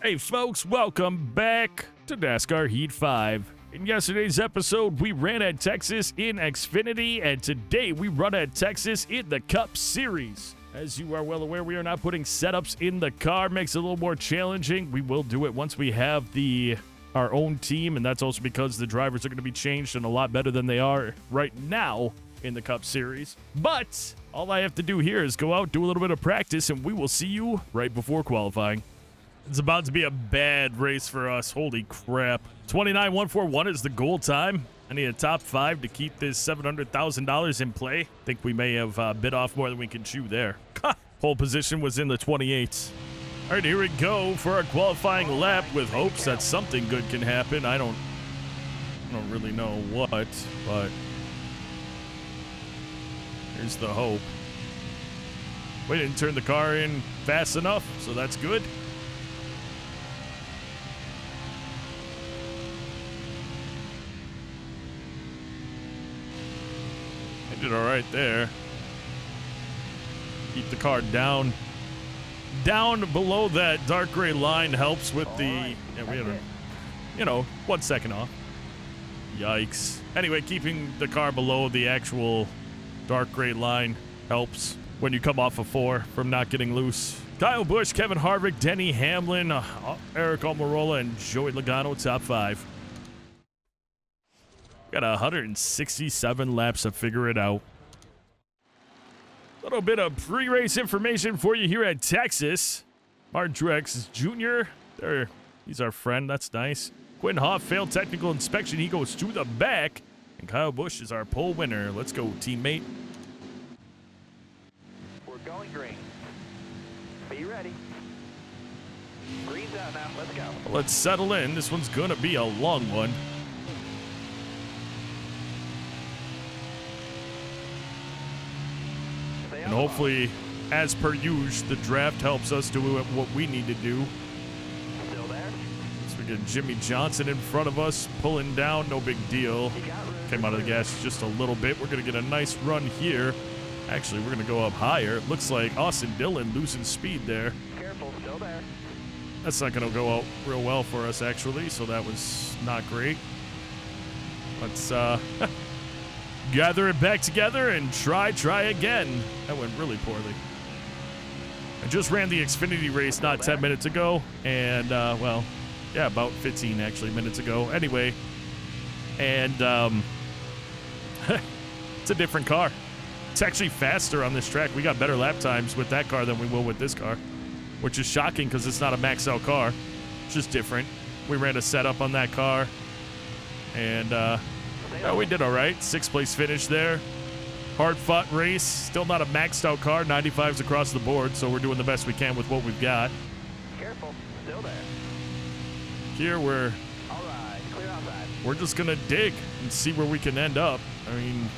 Hey folks, welcome back to NASCAR Heat 5. In yesterday's episode, we ran at Texas in Xfinity, and today we run at Texas in the Cup Series. As you are well aware, we are not putting setups in the car. Makes it a little more challenging. We will do it once we have our own team, and that's also because the drivers are going to be changed and a lot better than they are right now in the Cup Series. But all I have to do here is go out, do a little bit of practice, and we will see you right before qualifying. It's about to be a bad race for us. Holy crap. 29,141 is the goal time. I need a top 5 to keep this $700,000 in play. Think we may have bit off more than we can chew there. Pole position was in the 28s. All right, here we go for our qualifying lap with hopes that something good can happen. I don't really know what, but here's the hope. We didn't turn the car in fast enough, so that's good. Did all right there. Keep the car down below that dark gray line helps with the, we had 1 second off. Yikes. Anyway, keeping the car below the actual dark gray line helps when you come off of 4 from not getting loose. Kyle Busch, Kevin Harvick, Denny Hamlin, Eric Almirola, and Joey Logano, top 5. Got 167 laps to figure it out. A little bit of pre-race information for you here at Texas. Martin Truex Jr. there. He's our friend. That's nice. Quinn Hoff failed technical inspection. He goes to the back. And Kyle Busch is our pole winner. Let's go, teammate. We're going green. Be ready. Green's out now. Let's go. Let's settle in. This one's going to be a long one. And hopefully, as per usual, the draft helps us do what we need to do. Still there? So we get Jimmy Johnson in front of us, pulling down, no big deal. Came out of the gas just a little bit. We're going to get a nice run here. Actually, we're going to go up higher. It looks like Austin Dillon losing speed there. Careful, still there. That's not going to go out real well for us, actually, so that was not great. Let's gather it back together and try again. That went really poorly. I just ran the Xfinity race not 10 minutes ago, and, about 15 actually minutes ago. Anyway, and it's a different car. It's actually faster on this track. We got better lap times with that car than we will with this car, which is shocking because it's not a maxed out car. It's just different. We ran a setup on that car, and we did all right. 6th place finish there. Hard-fought race. Still not a maxed-out car. 95s across the board, so we're doing the best we can with what we've got. Careful, still there. Here we're All right, clear outside. we're just gonna dig and see where we can end up. I mean,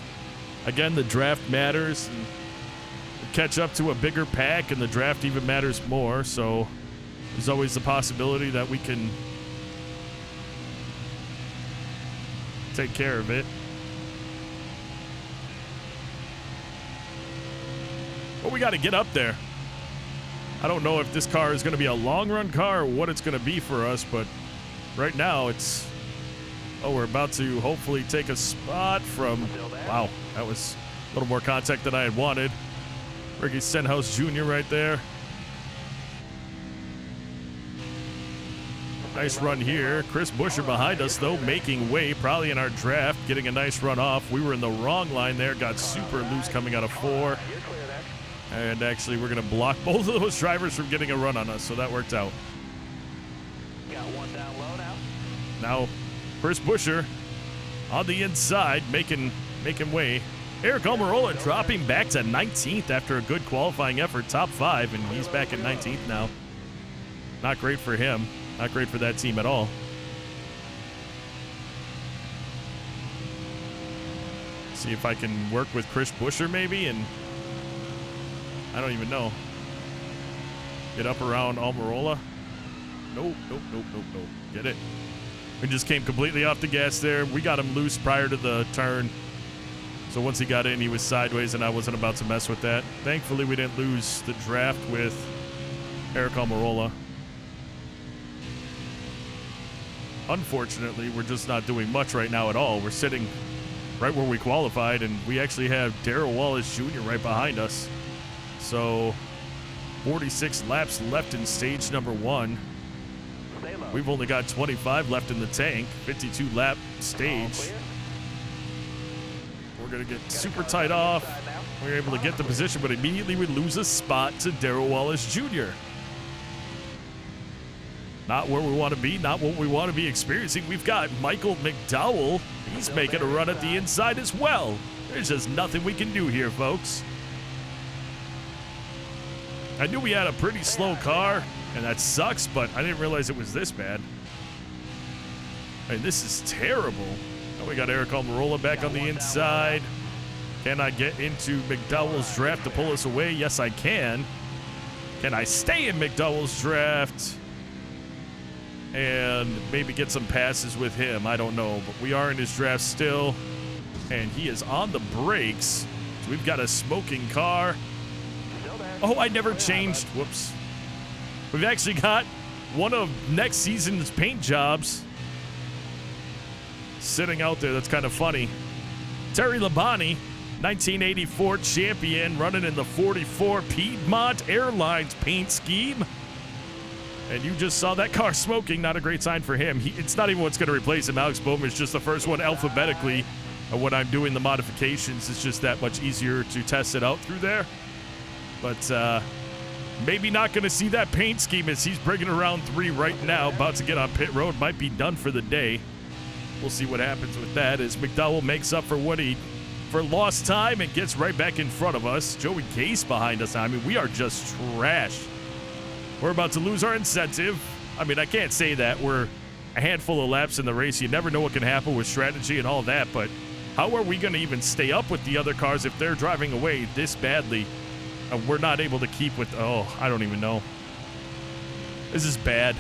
again, the draft matters, and we catch up to a bigger pack, and the draft even matters more. So there's always the possibility that we can take care of it. But we got to get up there. I don't know if this car is going to be a long run car or what it's going to be for us, but right now it's, we're about to hopefully take a spot from, wow, that was a little more contact than I had wanted. Ricky Stenhouse Jr. right there. Nice run here. Chris Buescher behind us, though, making way, probably in our draft, getting a nice run off. We were in the wrong line there, got super loose coming out of 4. And actually, we're going to block both of those drivers from getting a run on us, so that worked out. Got one down low now. Now, Chris Buescher on the inside, making way. Eric Almirola dropping back to 19th after a good qualifying effort, top 5, and he's back at 19th now. Not great for him. Not great for that team at all. See if I can work with Chris Buescher maybe, and I don't even know. Get up around Almirola. Nope. Get it. We just came completely off the gas there. We got him loose prior to the turn. So once he got in, he was sideways, and I wasn't about to mess with that. Thankfully, we didn't lose the draft with Eric Almirola. unfortunately, we're just not doing much right now at all. We're sitting right where we qualified, and we actually have Darrell Wallace Jr. right behind us. So 46 laps left in stage number 1. We've only got 25 left in the tank, 52 lap stage. We're going to get super tight off. We're able to get the position, but immediately we lose a spot to Darrell Wallace Jr. Not where we want to be, not what we want to be experiencing. We've got Michael McDowell. He's making a run at the inside as well. There's just nothing we can do here, folks. I knew we had a pretty slow car, and that sucks, but I didn't realize it was this bad. I mean, this is terrible. Now we got Eric Almirola back on the inside. Can I get into McDowell's draft to pull us away? Yes, I can. Can I stay in McDowell's draft and maybe get some passes with him? I don't know, but we are in his draft still, and he is on the brakes. So we've got a smoking car. Oh, I never changed. Whoops. We've actually got one of next season's paint jobs sitting out there. That's kind of funny. Terry Labonte, 1984 champion, running in the 44 Piedmont Airlines paint scheme. And you just saw that car smoking. Not a great sign for him. It's not even what's going to replace him. Alex Bowman is just the first one alphabetically. And when I'm doing the modifications, it's just that much easier to test it out through there. But maybe not going to see that paint scheme as he's bringing around 3 right now. About to get on pit road. Might be done for the day. We'll see what happens with that as McDowell makes up for lost time and gets right back in front of us. Joey Gase behind us. I mean, we are just trash. We're about to lose our incentive. I mean, I can't say that. We're a handful of laps in the race. You never know what can happen with strategy and all that, but how are we going to even stay up with the other cars if they're driving away this badly? And we're not able to keep with, I don't even know. This is bad.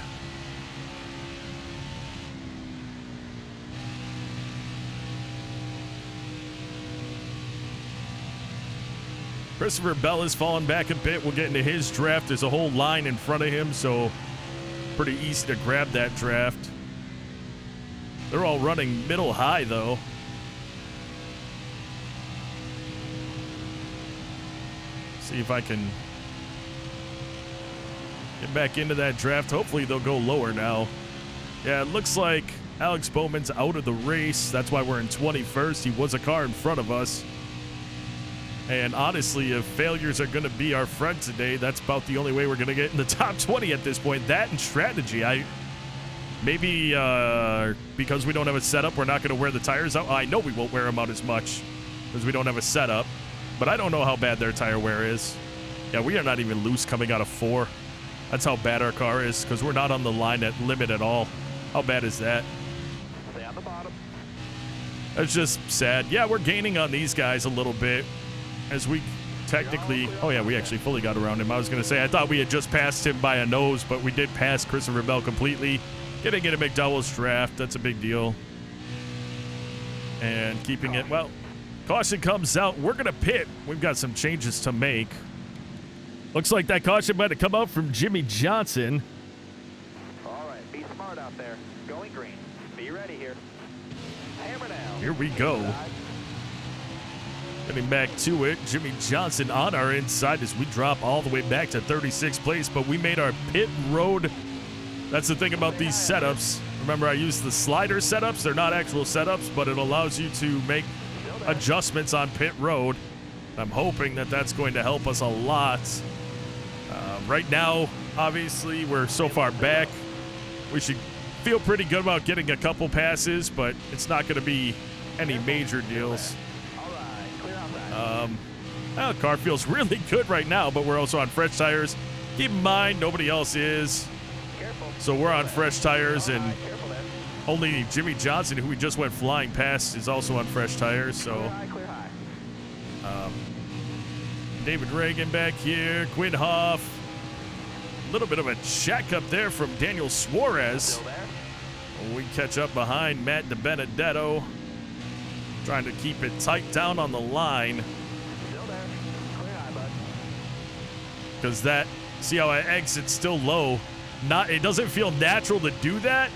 Christopher Bell has fallen back a bit. We'll get into his draft. There's a whole line in front of him, so pretty easy to grab that draft. They're all running middle high, though. See if I can get back into that draft. Hopefully they'll go lower now. Yeah, it looks like Alex Bowman's out of the race. That's why we're in 21st. He was a car in front of us. And honestly, if failures are going to be our friend today, that's about the only way we're going to get in the top 20 at this point. That and strategy. Maybe because we don't have a setup, we're not going to wear the tires out. I know we won't wear them out as much because we don't have a setup. But I don't know how bad their tire wear is. Yeah, we are not even loose coming out of 4. That's how bad our car is because we're not on the line at limit at all. How bad is that? Stay on the bottom. That's just sad. Yeah, we're gaining on these guys a little bit as we technically... Oh, yeah, we actually fully got around him. I was going to say, I thought we had just passed him by a nose, but we did pass Christopher Bell completely. Getting into McDowell's draft, that's a big deal. And keeping it, well... Caution comes out. We're going to pit. We've got some changes to make. Looks like that caution might have come out from Jimmy Johnson. All right, be smart out there. Going green. Be ready here. Hammer down. Here we go. Getting back to it. Jimmy Johnson on our inside as we drop all the way back to 36th place, but we made our pit road. That's the thing about these setups. Remember, I used the slider setups. They're not actual setups, but it allows you to make adjustments on pit road. I'm hoping that that's going to help us a lot. Right now, obviously, we're so far back. We should feel pretty good about getting a couple passes, but it's not going to be any major deals. The car feels really good right now, but we're also on fresh tires. Keep in mind, nobody else is. So we're on fresh tires, and only Jimmy Johnson, who we just went flying past, is also on fresh tires. So David Reagan back here, Quinn Hoff. A little bit of a check up there from Daniel Suarez. We catch up behind Matt DiBenedetto, trying to keep it tight down on the line. Because that, see how I exit still low. It doesn't feel natural to do that,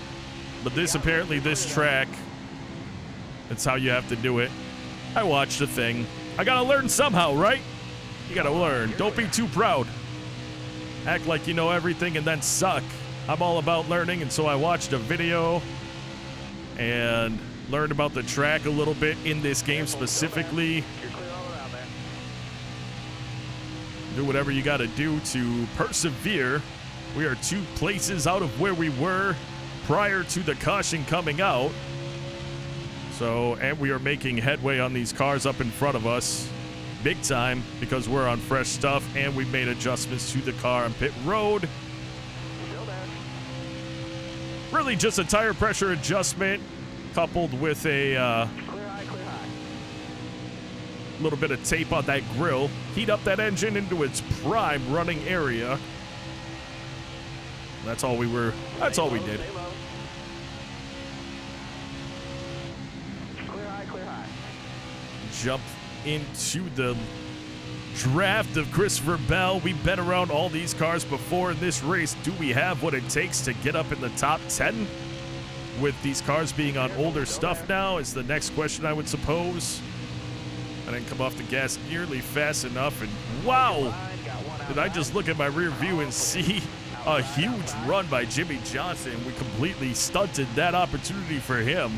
But this apparently, this track, that's how you have to do it. I watched the thing. I gotta learn somehow, right? You gotta learn. Don't be too proud. Act like you know everything and then suck. I'm all about learning, and so I watched a video and learned about the track a little bit in this game specifically. Do whatever you gotta do to persevere. We are 2 places out of where we were prior to the caution coming out. So, and we are making headway on these cars up in front of us. Big time, because we're on fresh stuff and we've made adjustments to the car on pit road. Really just a tire pressure adjustment coupled with a little bit of tape on that grill. Heat up that engine into its prime running area. That's all we did. Jump into the draft of Christopher Bell. We've been around all these cars before in this race. Do we have what it takes to get up in the top 10? With these cars being on older stuff now is the next question, I would suppose. I didn't come off the gas nearly fast enough, and wow! Did I just look at my rear view and see a huge run by Jimmy Johnson? We completely stunted that opportunity for him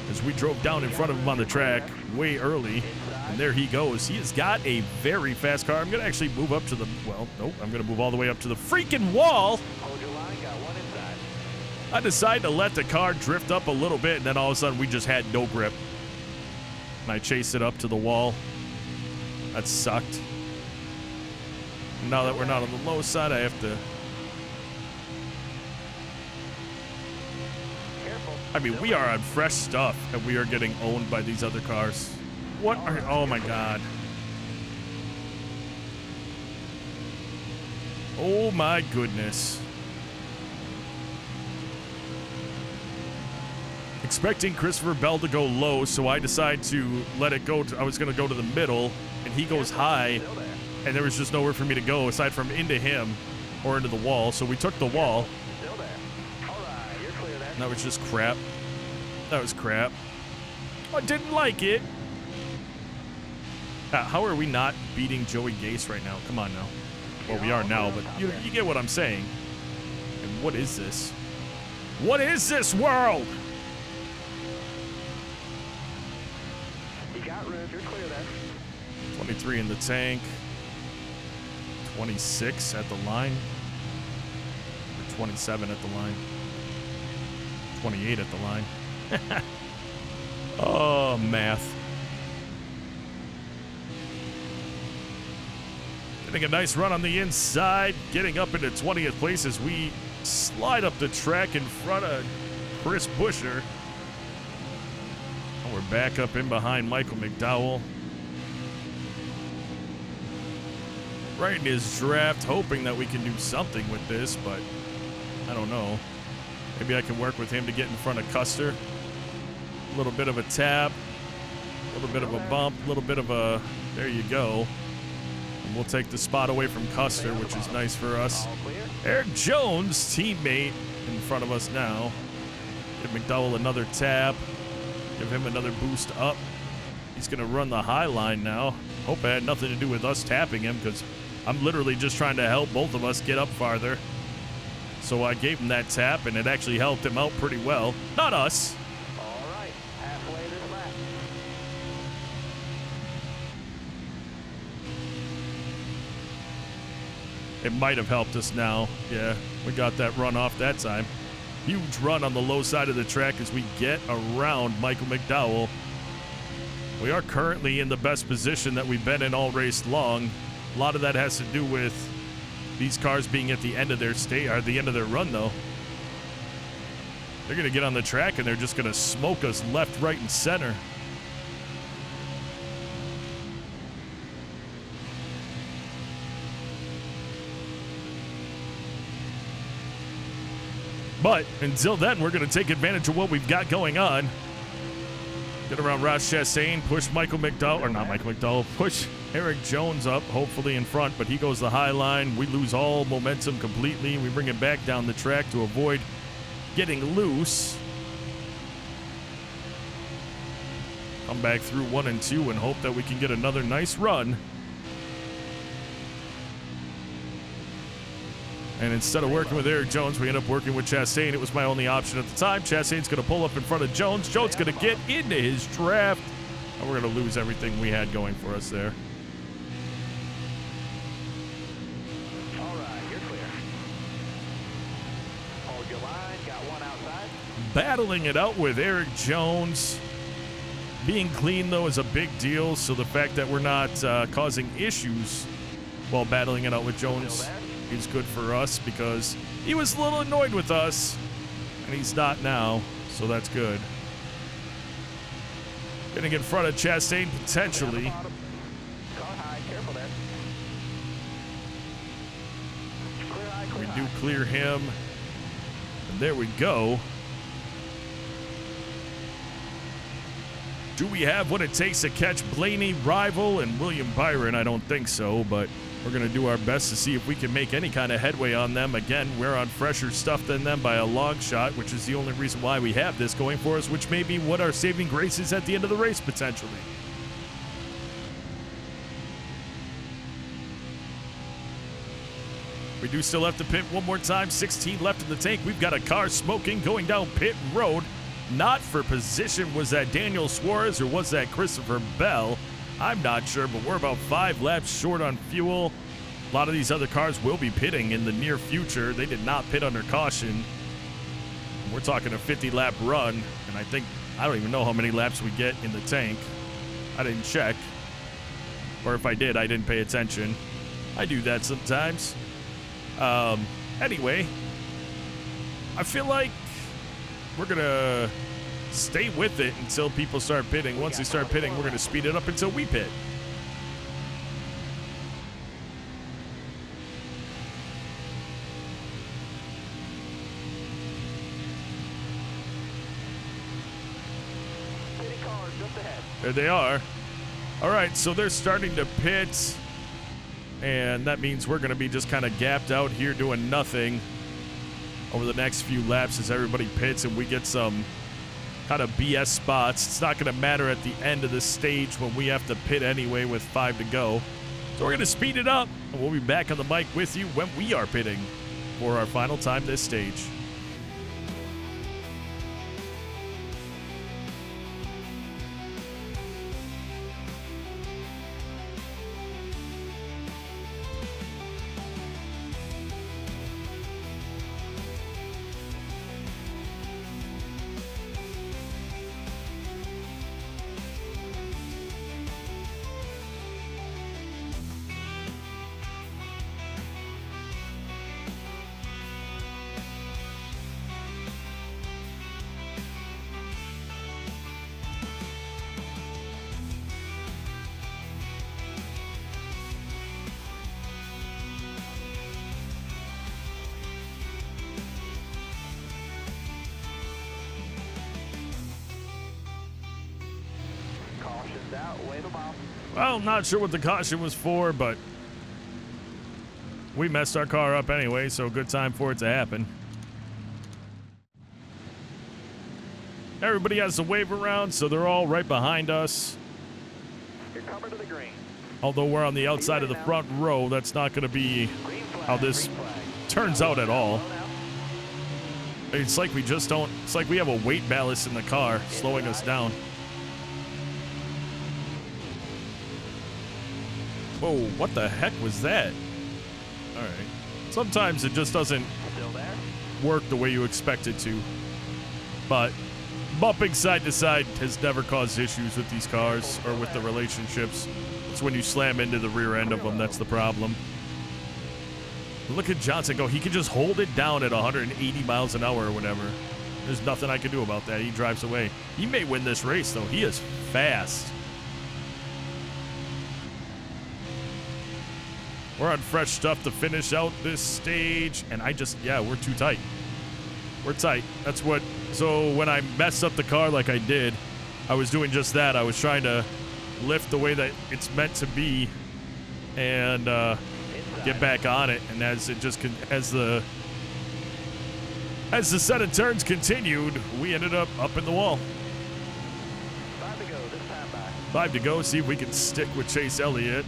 as we drove down in front of him on the track way early. And there he goes. He has got a very fast car. I'm going to actually move up to the, well, nope, I'm going to move all the way up to the freaking wall. I decided to let the car drift up a little bit, and then all of a sudden we just had no grip. And I chased it up to the wall. That sucked. Now that we're not on the low side, I have to... I mean, we are on fresh stuff, and we are getting owned by these other cars. What are... Oh, my God. Oh, my goodness. Expecting Christopher Bell to go low, so I decide to let it go. I was going to go to the middle, and he goes high, and there was just nowhere for me to go aside from into him or into the wall. So we took the wall. That was just crap. That was crap. I didn't like it. How are we not beating Joey Gase right now? Come on now. Well, we are now, but you get what I'm saying. And what is this? What is this world? You got room. You're clear there. 23 in the tank. 26 at the line. Or 27 at the line. 28 at the line. Oh, math. Getting a nice run on the inside, getting up into 20th place as we slide up the track in front of Chris Buescher. And we're back up in behind Michael McDowell. Right in his draft, hoping that we can do something with this, but I don't know. Maybe I can work with him to get in front of Custer. A little bit of a tap, a little bit of a bump, a little bit of a, there you go. And we'll take the spot away from Custer, which is nice for us. Eric Jones, teammate, in front of us now. Give McDowell another tap. Give him another boost up. He's going to run the high line now. Hope it had nothing to do with us tapping him, because I'm literally just trying to help both of us get up farther. So I gave him that tap, and it actually helped him out pretty well. Not us. All right, halfway this lap. It might have helped us now. Yeah, we got that run off that time. Huge run on the low side of the track as we get around Michael McDowell. We are currently in the best position that we've been in all race long. A lot of that has to do with these cars being at the end of their the end of their run, though. They're going to get on the track and they're just going to smoke us left, right, and center. But until then, we're going to take advantage of what we've got going on. Get around Ross Chastain, push Michael McDowell, or not Michael McDowell, push Eric Jones up, hopefully in front, but he goes the high line. We lose all momentum completely. We bring it back down the track to avoid getting loose. Come back through 1 and 2 and hope that we can get another nice run. And instead of working with Eric Jones, we end up working with Chastain. It was my only option at the time. Chastain's going to pull up in front of Jones. Jones going to get into his draft. And we're going to lose everything we had going for us there. All right, you're clear. Hold your line. Got one outside. Battling it out with Eric Jones. Being clean, though, is a big deal. So the fact that we're not causing issues while battling it out with Jones is good for us because he was a little annoyed with us, and he's not now, so that's good. Getting in front of Chastain potentially. Car high. Careful there. Clear high, We clear do high. clear him. And there we go. Do we have what it takes to catch Blaney, Rival, and William Byron? I don't think so, but we're going to do our best to see if we can make any kind of headway on them. Again, we're on fresher stuff than them by a long shot, which is the only reason why we have this going for us, which may be what our saving grace is at the end of the race, potentially. We do still have to pit one more time. 16 left in the tank. We've got a car smoking going down pit road. Not for position. Was that Daniel Suarez or was that Christopher Bell? I'm not sure, but we're about 5 laps short on fuel. A lot of these other cars will be pitting in the near future. They did not pit under caution. We're talking a 50-lap run, and I don't even know how many laps we get in the tank. I didn't check. Or if I did, I didn't pay attention. I do that sometimes. Anyway, I feel like we're going to stay with it until people start pitting. Once they start pitting, we're going to speed it up until we pit. City cars just ahead. There they are. All right, so they're starting to pit, and that means we're going to be just kind of gapped out here doing nothing over the next few laps as everybody pits and we get some kind of BS spots. It's not going to matter at the end of the stage when we have to pit anyway with 5 to go. So we're going to speed it up, and we'll be back on the mic with you when we are pitting for our final time this stage. Caution's out. Wave them off. Well, not sure what the caution was for, but we messed our car up anyway, so good time for it to happen. Everybody has to wave around, so they're all right behind us. You're coming to the green. Although we're on the outside of the front row, that's not going to be Green flag. how this green flag. turns out at all. Slow now. It's like we just don't, it's like we have a weight ballast in the car slowing us down. Whoa, what the heck was that? All right. Sometimes it just doesn't Still there? work the way you expect it to. But bumping side to side has never caused issues with these cars or with the relationships. It's when you slam into the rear end of them that's the problem. Look at Johnson go. He can just hold it down at 180 miles an hour or whatever. There's nothing I can do about that. He drives away. He may win this race, though. He is fast. We're on fresh stuff to finish out this stage. And we're too tight. We're tight. That's what, so when I messed up the car like I did, I was doing just that. I was trying to lift the way that it's meant to be and get back on it. And as it just, as the As the set of turns continued, we ended up in the wall. 5 to go, this time by. 5 to go, see if we can stick with Chase Elliott.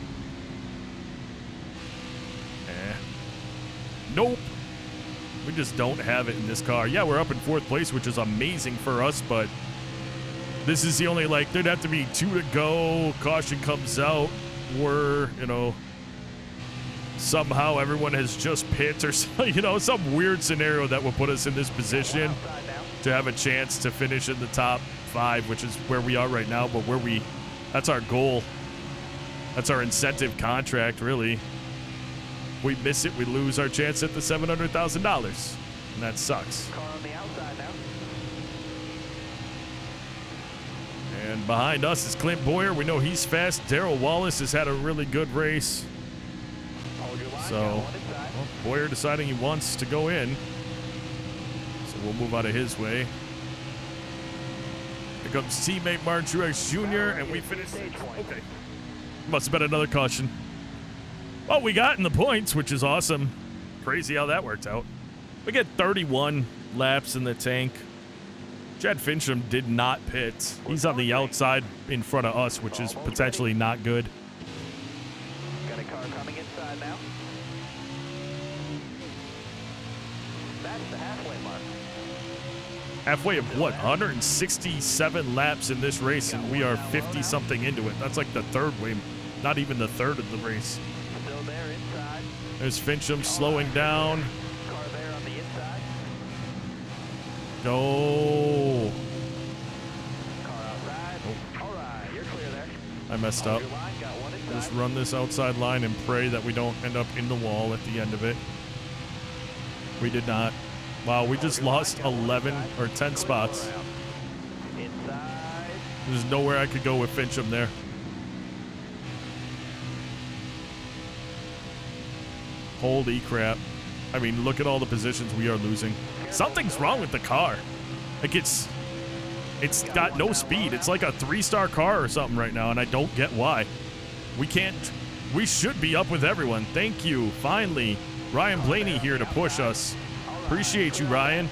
Nope. We just don't have it in this car. Yeah, we're up in 4th place, which is amazing for us, but this is the only, like, there'd have to be 2 to go. Caution comes out. We're, somehow everyone has just pit or, some weird scenario that will put us in this position to have a chance to finish in the top 5, which is where we are right now, but that's our goal. That's our incentive contract, really. If we miss it, we lose our chance at the $700,000, and that sucks. Car on the outside now. And behind us is Clint Boyer. We know he's fast. Darrell Wallace has had a really good race. Hold your line, So, got one inside. well, Boyer deciding he wants to go in. So we'll move out of his way. Here comes teammate Martin Truex Jr., and we finish. Okay. Must have been another caution. Well, we got in the points, which is awesome. Crazy how that worked out. We get 31 laps in the tank. Chad Fincham did not pit. He's on the outside in front of us, which is potentially not good. Got a car coming inside now. That's the halfway mark. Halfway of what? 167 laps in this race, and we are 50-something into it. That's like the third way, not even the third of the race. Still there inside. There's Fincham slowing down. Car there on the inside. Go. Car outside. All right, you're clear there. I messed up. Your line got one inside. Just run this outside line and pray that we don't end up in the wall at the end of it. We did not. Wow, we just lost 11 or 10 spots. Inside. There's nowhere I could go with Fincham there. Holy crap. I mean, look at all the positions we are losing. Something's wrong with the car. Like, it's got no speed. It's like a 3-star car or something right now, and I don't get why. We should be up with everyone. Thank you. Finally, Ryan Blaney here to push us. Appreciate you, Ryan.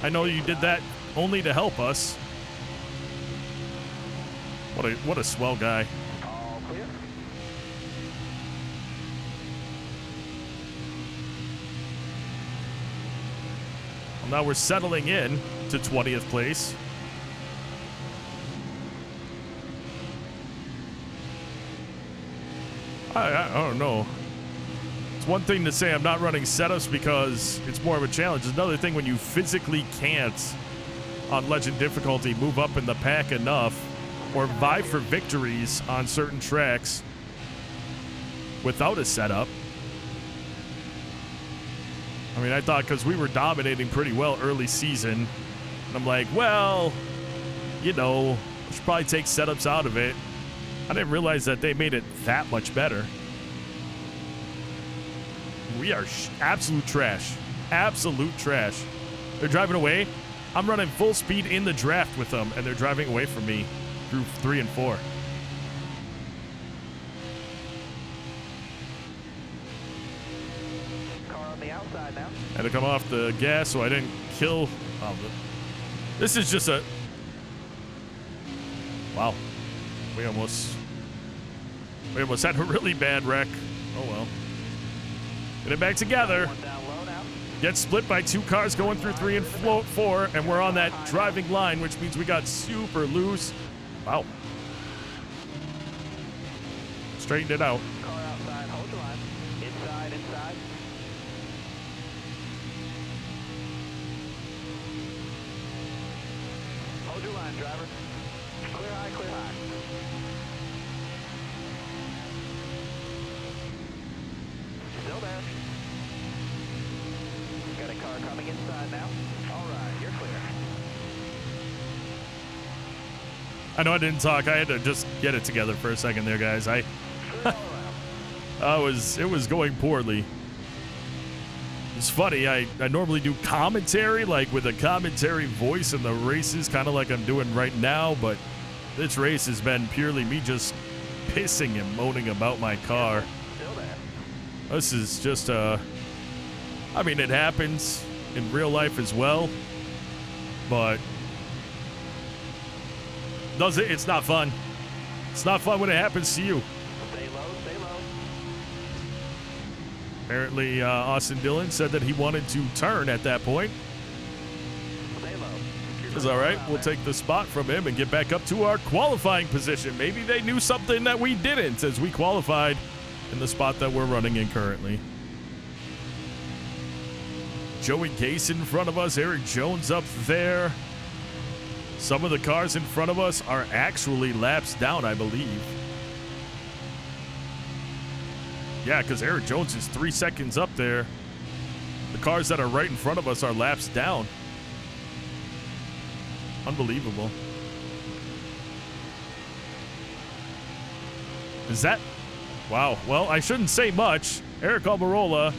I know you did that only to help us. What a swell guy. All clear. Well, now we're settling in to 20th place. I don't know. It's one thing to say I'm not running setups because it's more of a challenge. It's another thing when you physically can't, on Legend difficulty, move up in the pack enough or vie for victories on certain tracks without a setup. I mean, I thought because we were dominating pretty well early season, and I'm like, well, we should probably take setups out of it. I didn't realize that they made it that much better. We are absolute trash. Absolute trash. They're driving away. I'm running full speed in the draft with them, and they're driving away from me through 3 and 4. Car on the outside now. Had to come off the gas so I didn't kill. This is just a... Wow. We almost had a really bad wreck. Oh, well. Get it back together. One down low now. Get split by 2 cars going through 3 and 4, and we're on that driving line, which means we got super loose. Wow. Straightened it out. Car outside, hold the line. Inside. Hold your line, driver. Clear high, clear high. Still there. Got a car coming inside now. All right, you're clear. I know I didn't talk. I had to just get it together for a second there, guys. Clear all around. It was going poorly. It's funny. I normally do commentary, like with a commentary voice in the races, kind of like I'm doing right now, but this race has been purely me just pissing and moaning about my car. Still there. This is just I mean, it happens. in real life as well. But it's not fun. It's not fun when it happens to you. Stay low, stay low. Apparently, Austin Dillon said that he wanted to turn at that point. Stay low. It's all right. We'll take the spot from him and get back up to our qualifying position. Maybe they knew something that we didn't as we qualified in the spot that we're running in currently. Joey Gase in front of us. Eric Jones up there. Some of the cars in front of us are actually laps down, I believe. Yeah, because Eric Jones is 3 seconds up there. The cars that are right in front of us are laps down. Unbelievable. Is that... Wow. Well, I shouldn't say much. Eric Almirola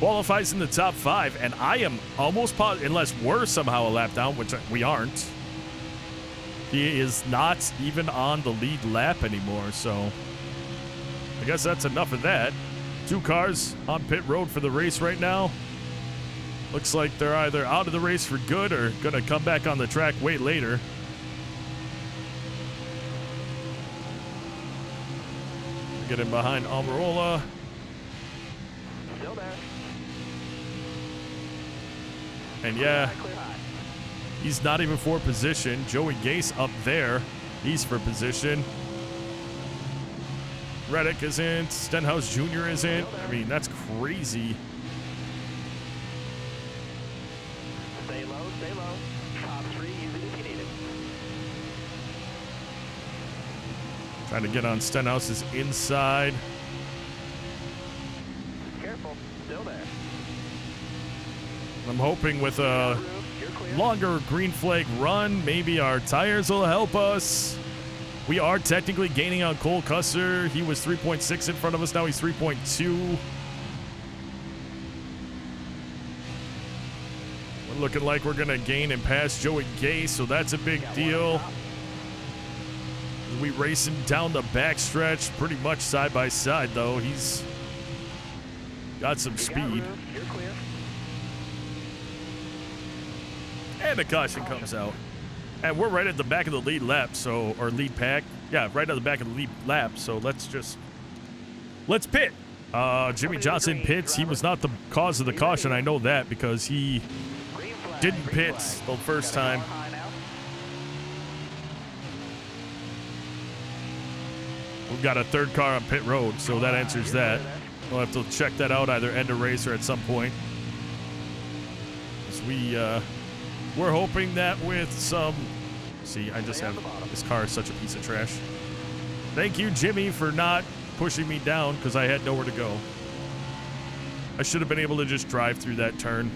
qualifies in the top 5, and I am almost positive, unless we're somehow a lap down, which we aren't, he is not even on the lead lap anymore, so I guess that's enough of that. 2 cars on pit road for the race right now. Looks like they're either out of the race for good or going to come back on the track way later. Get in behind Almirola. Still there. And yeah, Clear high. he's not even for position. Joey Gase up there. He's for position. Reddick isn't. Stenhouse Jr. isn't. I mean, that's crazy. Stay low, stay low. Top 3, use it if you need it. Trying to get on Stenhouse's inside. Careful, still there. I'm hoping with a You're clear. longer green flag run, maybe our tires will help us. We are technically gaining on Cole Custer. He was 3.6 in front of us. Now he's 3.2. We're looking like we're going to gain and pass Joey Gase, so that's a big deal. We racing down the backstretch pretty much side by side, though. He's got some You got speed. room. You're clear. And a caution comes out. And we're right at the back of the lead lap, so, or lead pack. Yeah, right at the back of the lead lap, so let's pit. Jimmy Johnson pits. He was not the cause of the caution. I know that because he Green flag, didn't green pit flag. the first time. High now. We've got a third car on pit road, so that answers that. We'll have to check that out either end of race or at some point. As we're hoping that with some... See, I just have... This car is such a piece of trash. Thank you, Jimmy, for not pushing me down because I had nowhere to go. I should have been able to just drive through that turn.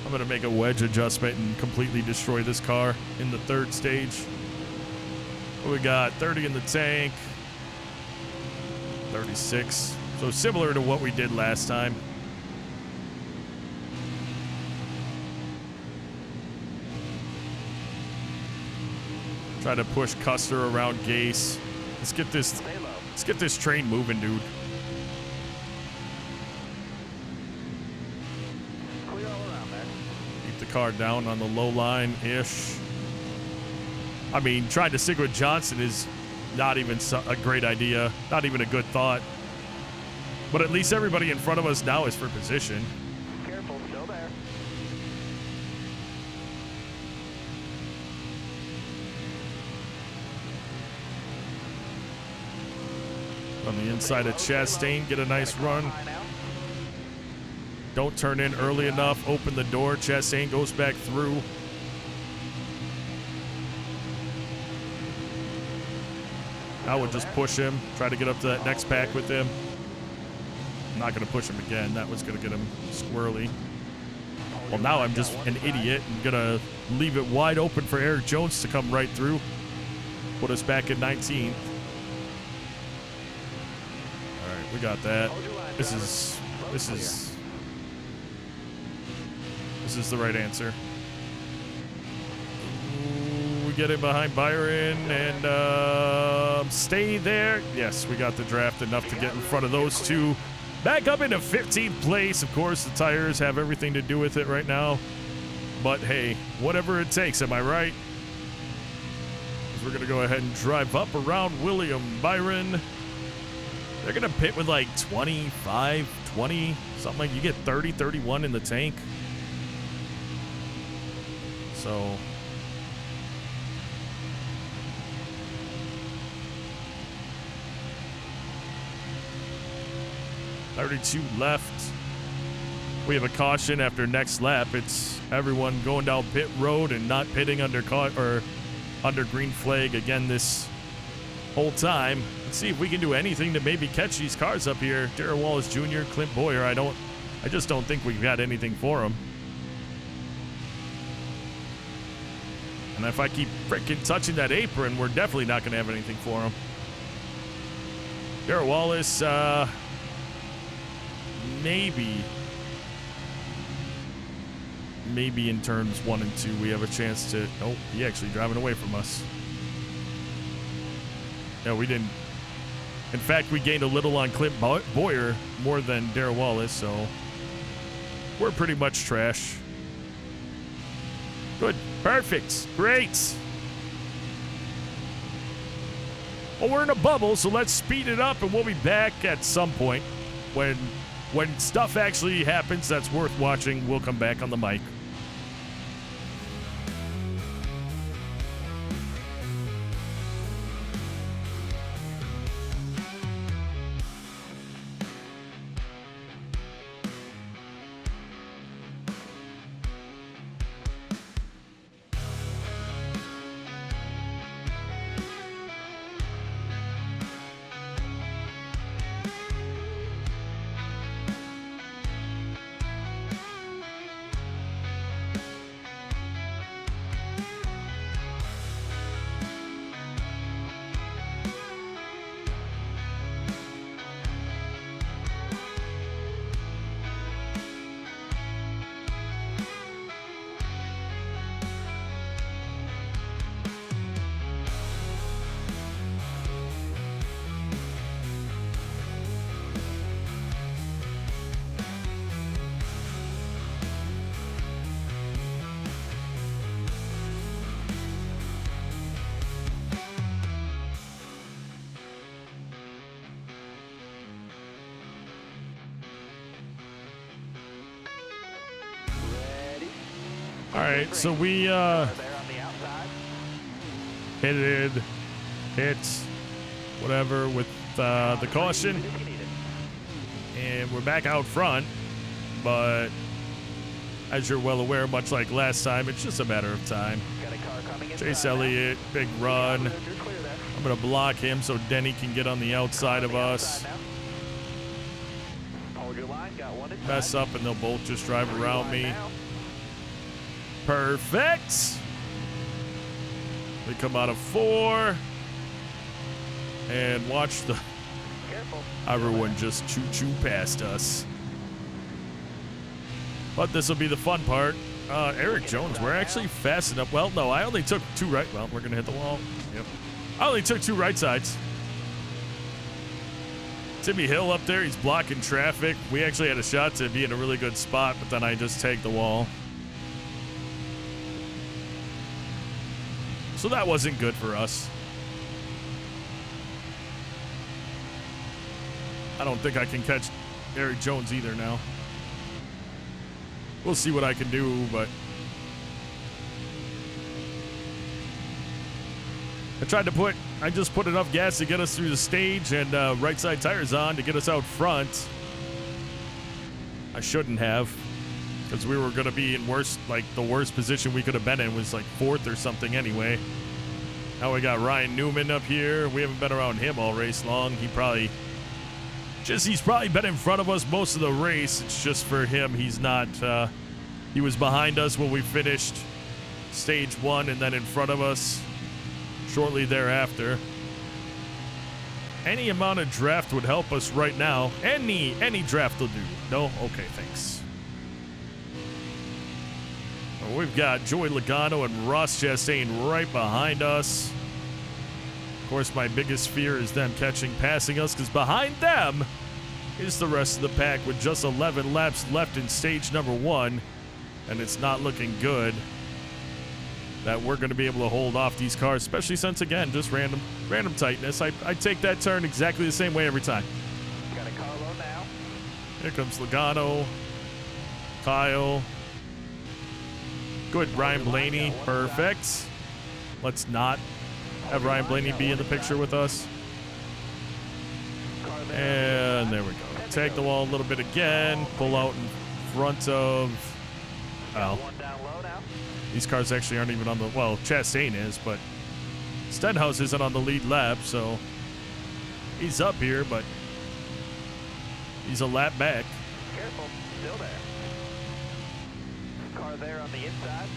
I'm going to make a wedge adjustment and completely destroy this car in the third stage. What we got? 30 in the tank. 36. So similar to what we did last time. Try to push Custer around Gase. Let's get this train moving, dude. Clear all around there. Keep the car down on the low line-ish. I mean, trying to stick with Johnson is not even a great idea. Not even a good thought. But at least everybody in front of us now is for position. Careful, still there. On the inside of Chastain, get a nice run. High now. Don't turn in early enough. Open the door. Chastain goes back through. I would just push him. Try to get up to that next pack with him. I'm not going to push him again. That was going to get him squirrely. Well, now I'm just an idiot and going to leave it wide open for Eric Jones to come right through. Put us back in 19th. All right, we got that. This is the right answer. Ooh, we get in behind Byron and stay there. Yes, we got the draft enough to get in front of those two Back up into 15th place. Of course, the tires have everything to do with it right now. But hey, whatever it takes, am I right? We're going to go ahead and drive up around William Byron. They're going to pit with like 25, 20, something like you get 30, 31 in the tank. So 32 left. We have a caution after next lap. It's everyone going down pit road and not pitting under under green flag again this whole time. Let's see if we can do anything to maybe catch these cars up here. Darrell Wallace Jr., Clint Boyer. I just don't think we've got anything for them. And if I keep freaking touching that apron, we're definitely not going to have anything for him. Darrell Wallace, maybe in turns 1 and 2 we have a chance to. Oh, he actually driving away from us. No, we didn't. In fact, we gained a little on Clint Boyer more than Darrell Wallace, so we're pretty much trash. Good. Perfect. Great. Well, we're in a bubble, so let's speed it up, and we'll be back at some point. When stuff actually happens that's worth watching, we'll come back on the mic. All right, so we hit whatever with the caution, and we're back out front. But as you're well aware, much like last time, it's just a matter of time. Chase Elliott, big run. I'm going to block him so Denny can get on the outside of us. Mess up, and they'll both just drive around me. Perfect. They come out of 4. And watch the... Everyone just choo-choo past us. But this will be the fun part. Eric Jones, we're actually fast enough. Well, no, I only took 2 right. Well, we're going to hit the wall. Yep. I only took 2 right sides. Timmy Hill up there, he's blocking traffic. We actually had a shot to be in a really good spot, but then I just tagged the wall. So that wasn't good for us. I don't think I can catch Eric Jones either now. We'll see what I can do, but I just put enough gas to get us through the stage and right side tires on to get us out front. I shouldn't have, because we were going to be in the worst position we could have been in was like 4th or something anyway. Now we got Ryan Newman up here. We haven't been around him all race long. He's probably been in front of us most of the race. It's just for him, he's not, he was behind us when we finished stage 1 and then in front of us shortly thereafter. Any amount of draft would help us right now. Any draft will do. No? Okay, thanks. Well, we've got Joey Logano and Ross Chastain right behind us. Of course, my biggest fear is them passing us, because behind them is the rest of the pack with just 11 laps left in stage number 1, and it's not looking good that we're going to be able to hold off these cars, especially since, again, just random tightness. I take that turn exactly the same way every time. Got a car low now. Here comes Logano, Kyle. Good, Ryan Blaney, perfect. Let's not have Ryan Blaney be in the picture with us. And there we go. Tag the wall a little bit again. Pull out in front of, well, these cars actually aren't even on the, well, Chastain is, but Stenhouse isn't on the lead lap, so he's up here, but he's a lap back. Careful, still there. Car there on the inside.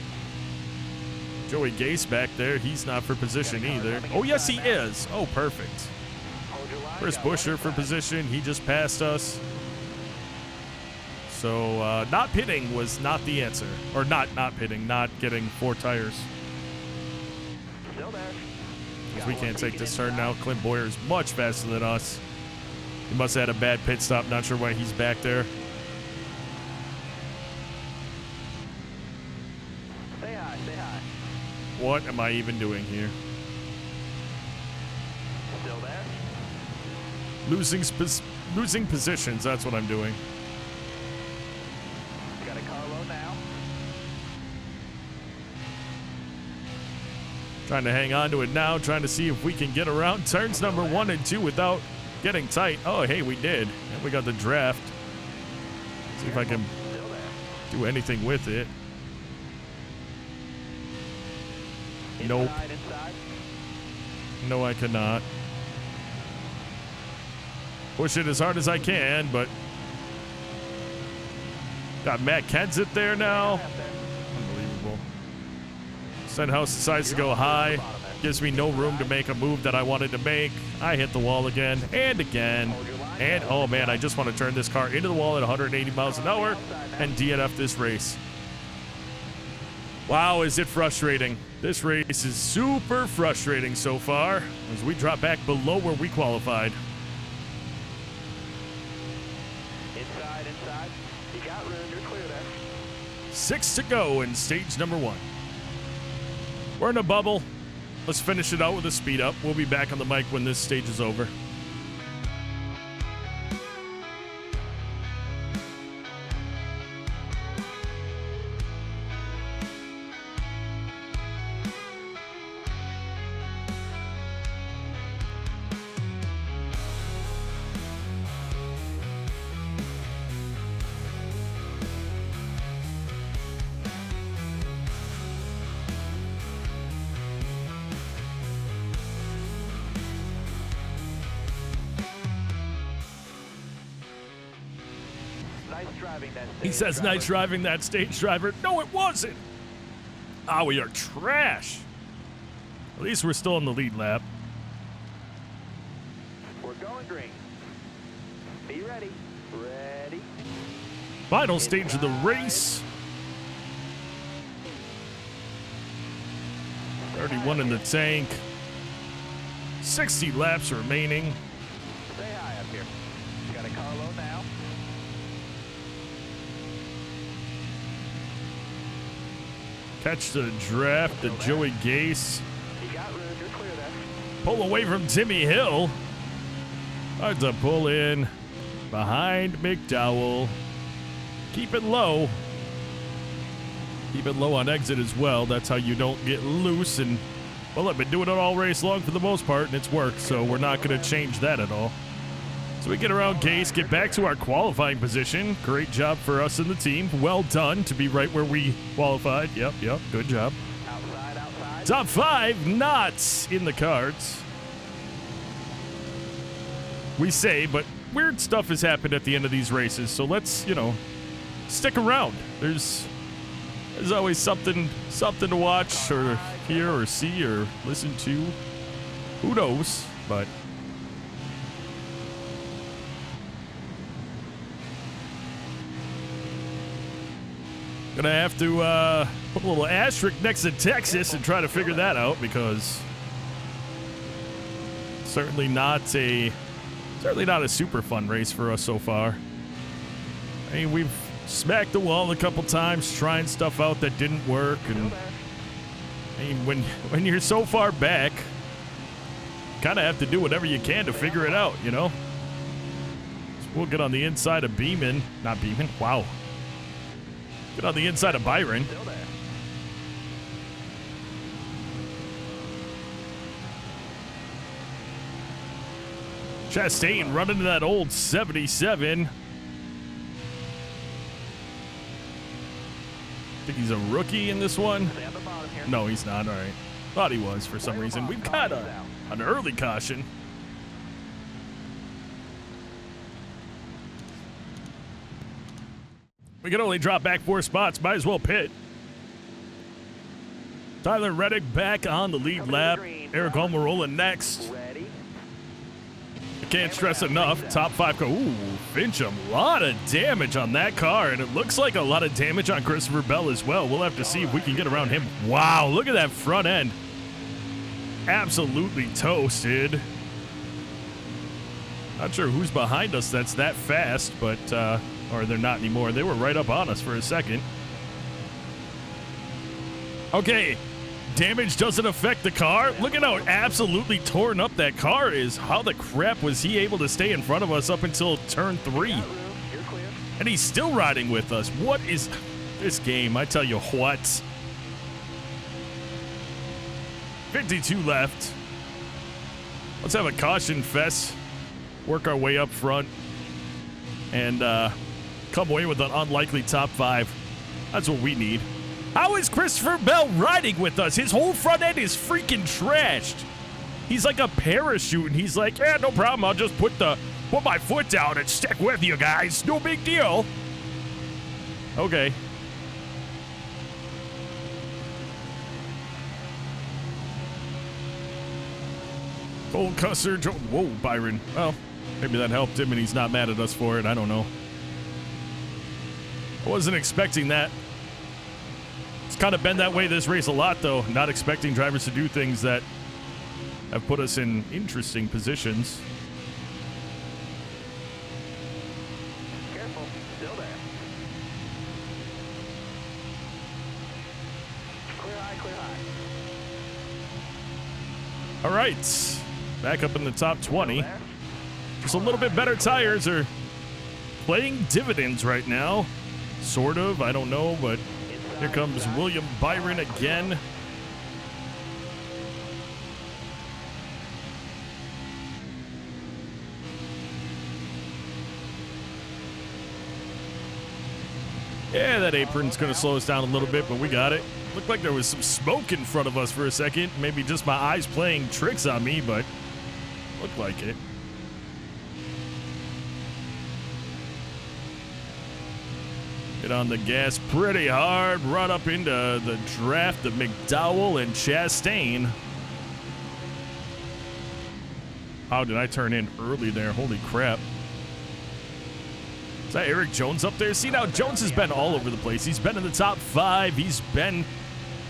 Joey Gase back there. He's not for position either. Oh, yes, he is. Oh, perfect. Chris Buescher for position. He just passed us. So not pitting was not the answer. Or not pitting, not getting 4 tires. Still there. Because we can't take this turn now. Clint Boyer is much faster than us. He must have had a bad pit stop. Not sure why he's back there. Say hi, say hi. What am I even doing here? Still there. Losing positions. That's what I'm doing. Got a car low now. Trying to hang on to it now. Trying to see if we can get around turns number 1 and 2 without getting tight. Oh, hey, we did. And we got the draft. See if I can do anything with it. Nope. Inside. No, I cannot. Push it as hard as I can, but got Matt Kenseth there now. Unbelievable. Stenhouse decides to go high. Gives me no room to make a move that I wanted to make. I hit the wall again and again. And, oh man, I just want to turn this car into the wall at 180 miles an hour and DNF this race. Wow, is it frustrating. This race is super frustrating so far as we drop back below where we qualified. Inside. You got room, you're clear there. 6 to go in stage number 1. We're in a bubble. Let's finish it out with a speed up. We'll be back on the mic when this stage is over. He says, nice driving that stage driver. No, it wasn't. Ah, we are trash. At least we're still in the lead lap. We're going green. Be ready. Ready. Final stage of the race. 31 in the tank. 60 laps remaining. Say hi up here. Got a car low now. Catch the draft to Joey Gase. You got room, you're clear there. Pull away from Timmy Hill. Hard to pull in behind McDowell. Keep it low. Keep it low on exit as well. That's how you don't get loose. And, well, I've been doing it all race long for the most part, and it's worked, so we're not going to change that at all. So we get around Gase, get back to our qualifying position. Great job for us and the team. Well done to be right where we qualified. Yep, good job. Outside. Top 5 not in the cards. We say, but weird stuff has happened at the end of these races, so let's, stick around. There's always something to watch or hear or see or listen to. Who knows, but gonna have to put a little asterisk next to Texas and try to figure that out, because certainly not a Certainly not a super fun race for us so far. I mean, we've smacked the wall a couple times trying stuff out that didn't work, and I mean, when you're so far back, kind of have to do whatever you can to figure it out, you know? So we'll get on the inside of not Beeman, wow. Get on the inside of Byron. Chastain running to that old 77. Think he's a rookie in this one? No, he's not. All right. Thought he was for some reason. We've got an early caution. We can only drop back 4 spots. Might as well pit. Tyler Reddick back on the lead lap. Eric Almirola next. I can't stress enough. Top 5 car. Ooh, Fincham. A lot of damage on that car, and it looks like a lot of damage on Christopher Bell as well. We'll have to see if we can get around him. Wow, look at that front end. Absolutely toasted. Not sure who's behind us that's that fast, but, or they're not anymore. They were right up on us for a second. Okay. Damage doesn't affect the car. Look at how absolutely torn up that car is. How the crap was he able to stay in front of us up until turn 3? And he's still riding with us. What is this game? I tell you what. 52 left. Let's have a caution fest. Work our way up front. And come away with an unlikely top 5. That's what we need. How is Christopher Bell riding with us? His whole front end is freaking trashed. He's like a parachute, and he's like, yeah, no problem. I'll just put my foot down and stick with you guys. No big deal. Okay. Cole Custer. Whoa, Byron. Well, maybe that helped him, and he's not mad at us for it. I don't know. I wasn't expecting that. It's kind of been that way this race a lot, though. Not expecting drivers to do things that have put us in interesting positions. Careful, still there. Clear high, clear high. All right. Back up in the top 20. Just a little bit better tires are playing dividends right now. Sort of. I don't know, but here comes William Byron again. Yeah, that apron's going to slow us down a little bit, but we got it. Looked like there was some smoke in front of us for a second. Maybe just my eyes playing tricks on me, but looked like it. Get on the gas pretty hard. Run up into the draft of McDowell and Chastain. How did I turn in early there? Holy crap. Is that Eric Jones up there? See, now Jones has been all over the place. He's been in the top 5. He's been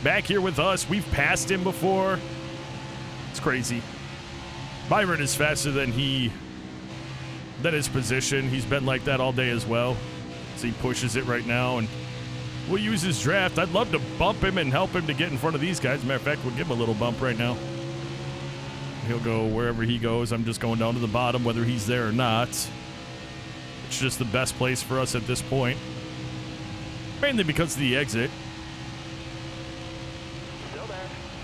back here with us. We've passed him before. It's crazy. Byron is faster than his position. He's been like that all day as well. So he pushes it right now, and we'll use his draft. I'd love to bump him and help him to get in front of these guys. Matter of fact, we'll give him a little bump right now. He'll go wherever he goes. I'm just going down to the bottom, whether he's there or not. It's just the best place for us at this point. Mainly because of the exit. Still there.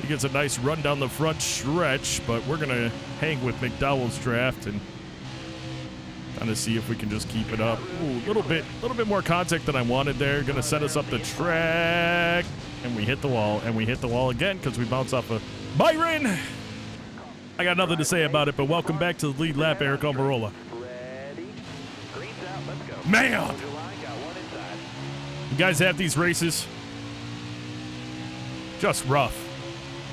He gets a nice run down the front stretch, but we're going to hang with McDowell's draft and kind of see if we can just keep it up. Ooh, a little bit more contact than I wanted there. Going to set us up the track. And we hit the wall, and we hit the wall again because we bounce off of Byron. I got nothing to say about it, but welcome back to the lead lap, Eric Almirola. Ready? Green's out, let's go. Man! Hold your line, got one inside. You guys have these races. Just rough.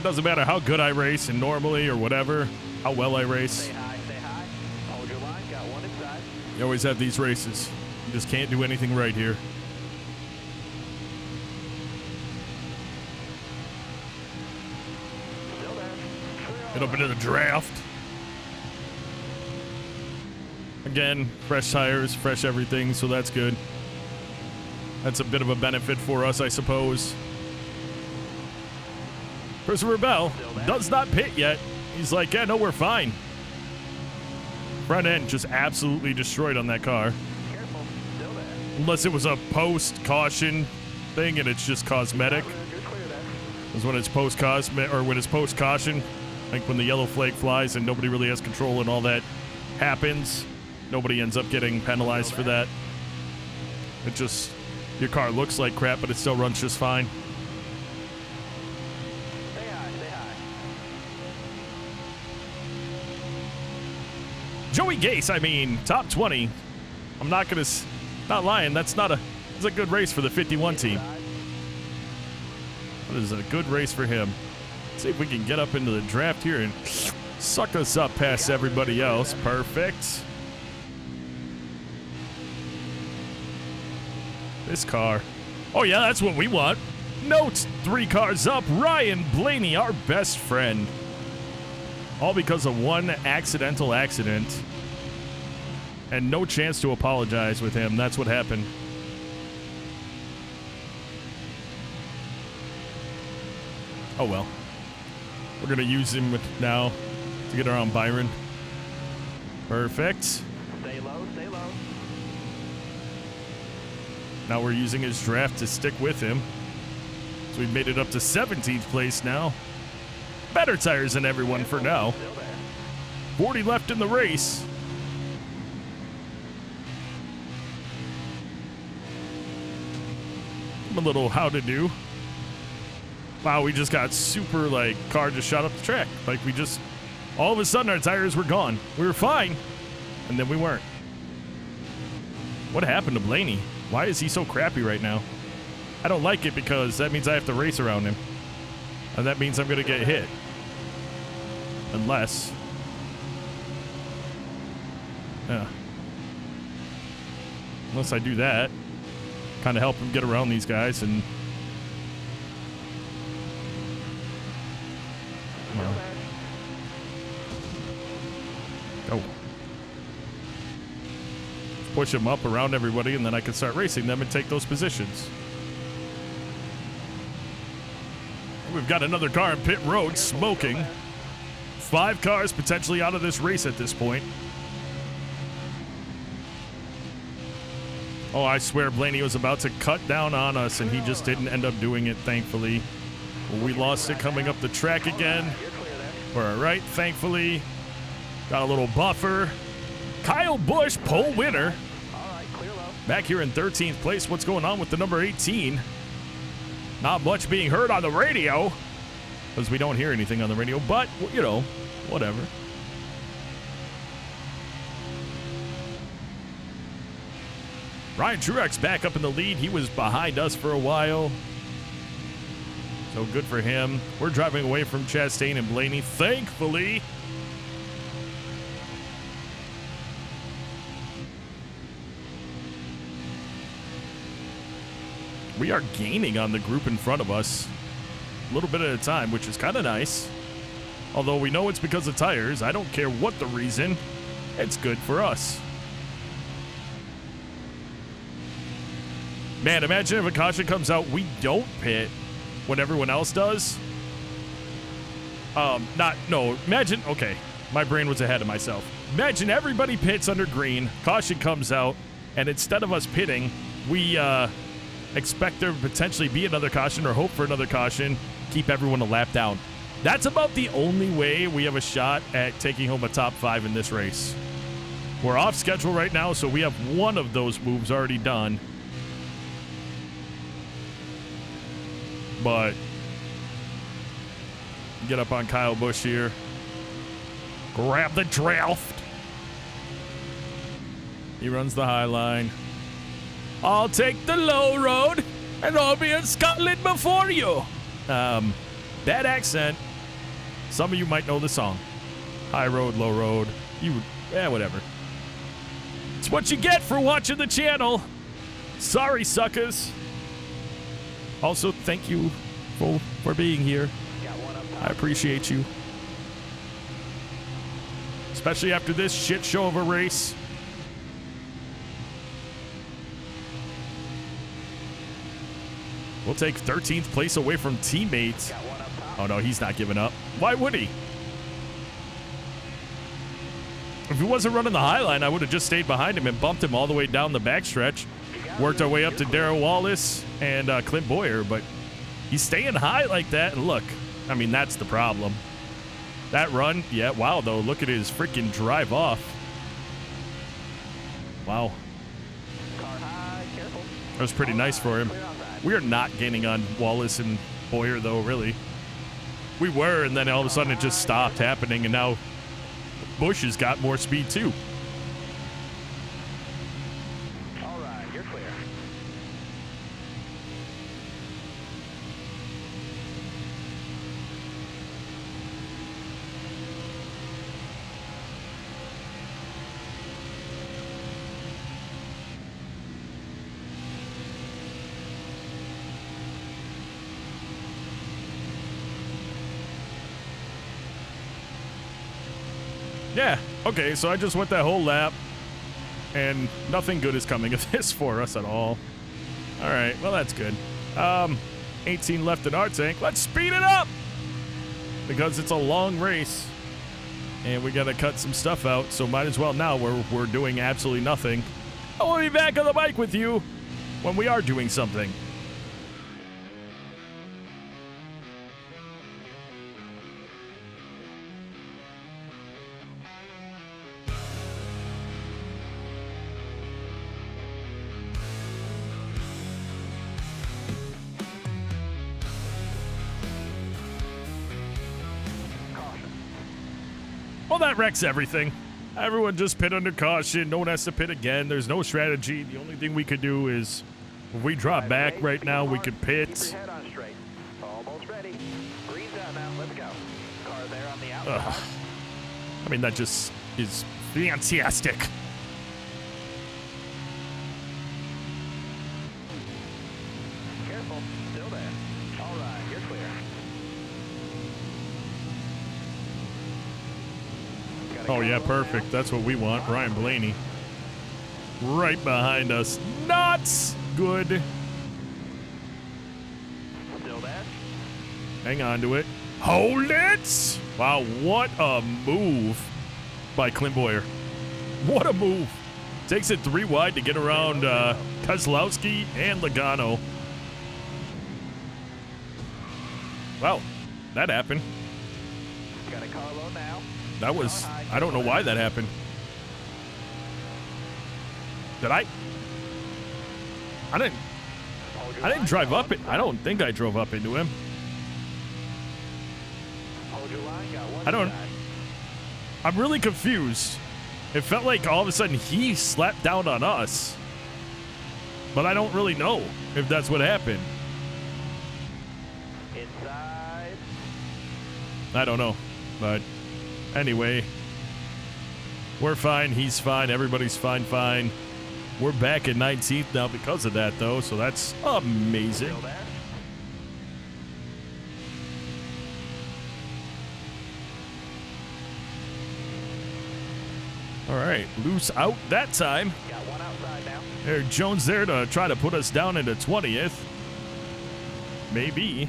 Doesn't matter how good I race and normally or whatever, how well I race. Stay high, stay high. Hold your line, got one inside. You always have these races. You just can't do anything right here. Still there. Get up into the draft. Again, fresh tires, fresh everything, so that's good. That's a bit of a benefit for us, I suppose. Christopher Bell does not pit yet. He's like, yeah, no, we're fine. Front end just absolutely destroyed on that car. Careful, still there. Unless it was a post-caution thing and it's just cosmetic. Good clear there. Is when it's post-caution, like when the yellow flag flies and nobody really has control and all that happens, nobody ends up getting penalized for that. It just, your car looks like crap, but it still runs just fine. Stay high, stay high. Joey Gase, I mean, top 20. I'm not lying. That's a good race for the 51 team. That is a good race for him. Let's see if we can get up into the draft here and suck us up past everybody else. Perfect. This car. Oh, yeah, that's what we want. Notes 3 cars up. Ryan Blaney, our best friend. All because of one accidental accident. And no chance to apologize with him. That's what happened. Oh, well. We're going to use him now to get around Byron. Perfect. Stay low, stay low. Now we're using his draft to stick with him. So we've made it up to 17th place now. Better tires than everyone for now. Still there. 40 left in the race. A little how to do. Wow, we just got super, like, car just shot up the track. Like, we just, all of a sudden our tires were gone. We were fine, and then we weren't. What happened to Blaney? Why is he so crappy right now? I don't like it because that means I have to race around him. And that means I'm going to get hit. Unless. Yeah. Unless I do that. Kind of help him get around these guys and... Oh. Push them up around everybody, and then I can start racing them and take those positions. We've got another car in pit road smoking. 5 cars potentially out of this race at this point. Oh, I swear Blaney was about to cut down on us, and he just didn't end up doing it, thankfully. We lost it coming up the track again. We're all right, thankfully. Got a little buffer. Kyle Busch, pole winner. Back here in 13th place. What's going on with the number 18? Not much being heard on the radio, because we don't hear anything on the radio, but, you know, whatever. Ryan Truex back up in the lead. He was behind us for a while. So good for him. We're driving away from Chastain and Blaney, thankfully. We are gaining on the group in front of us a little bit at a time, which is kind of nice. Although we know it's because of tires. I don't care what the reason. It's good for us. Man, imagine if a caution comes out, we don't pit when everyone else does. Imagine, okay, my brain was ahead of myself. Imagine everybody pits under green, caution comes out, and instead of us pitting, we expect there to potentially be another caution or hope for another caution, keep everyone a lap down. That's about the only way we have a shot at taking home a top 5 in this race. We're off schedule right now, so we have one of those moves already done. But get up on Kyle Busch here. Grab the draft. He runs the high line. I'll take the low road, and I'll be in Scotland before you. That accent. Some of you might know the song. High road, low road. Whatever. It's what you get for watching the channel. Sorry, suckers. Also, thank you for being here. I appreciate you. Especially after this shit show of a race. We'll take 13th place away from teammates. Oh, no, he's not giving up. Why would he? If he wasn't running the high line, I would have just stayed behind him and bumped him all the way down the backstretch. Worked our way up to Darrell Wallace and Clint Boyer, but he's staying high like that. And look, I mean, that's the problem. That run, yeah, wow, though. Look at his freaking drive off. Wow. That was pretty nice for him. We are not gaining on Wallace and Boyer, though, really. We were, and then all of a sudden it just stopped happening, and now Busch has got more speed, too. All right, you're clear. Yeah, okay, so I just went that whole lap, and nothing good is coming of this for us at all. All right, well, that's good. 18 left in our tank. Let's speed it up! Because it's a long race, and we got to cut some stuff out, so might as well now. We're doing absolutely nothing. I will be back on the bike with you when we are doing something. Well, that wrecks everything. Everyone just pit under caution. No one has to pit again. There's no strategy. The only thing we could do is, if we drop back right now, we could pit. Keep your head on straight. Almost ready. Green's out now. Let's go. Car there on the outside. I mean, that just is fantastic. Careful. Still there. All right, you're clear. Oh, yeah, perfect. That's what we want. Ryan Blaney. Right behind us. Not good. Still there. Hang on to it. Hold it! Wow, what a move by Clint Boyer. What a move. Takes it 3 wide to get around Kozlowski and Logano. Wow, that happened. Got a car low now. That was, I don't know why that happened. Did I? I didn't drive up it. I don't think I drove up into him. Hold your line. Got one I don't. side. I'm really confused. It felt like all of a sudden he slapped down on us. But I don't really know if that's what happened. Inside. I don't know. But anyway, we're fine. He's fine. Everybody's fine. We're back at 19th now because of that, though, so that's amazing. Still there. All right, loose out that time. Got one outside now. Eric Jones there to try to put us down into 20th. Maybe.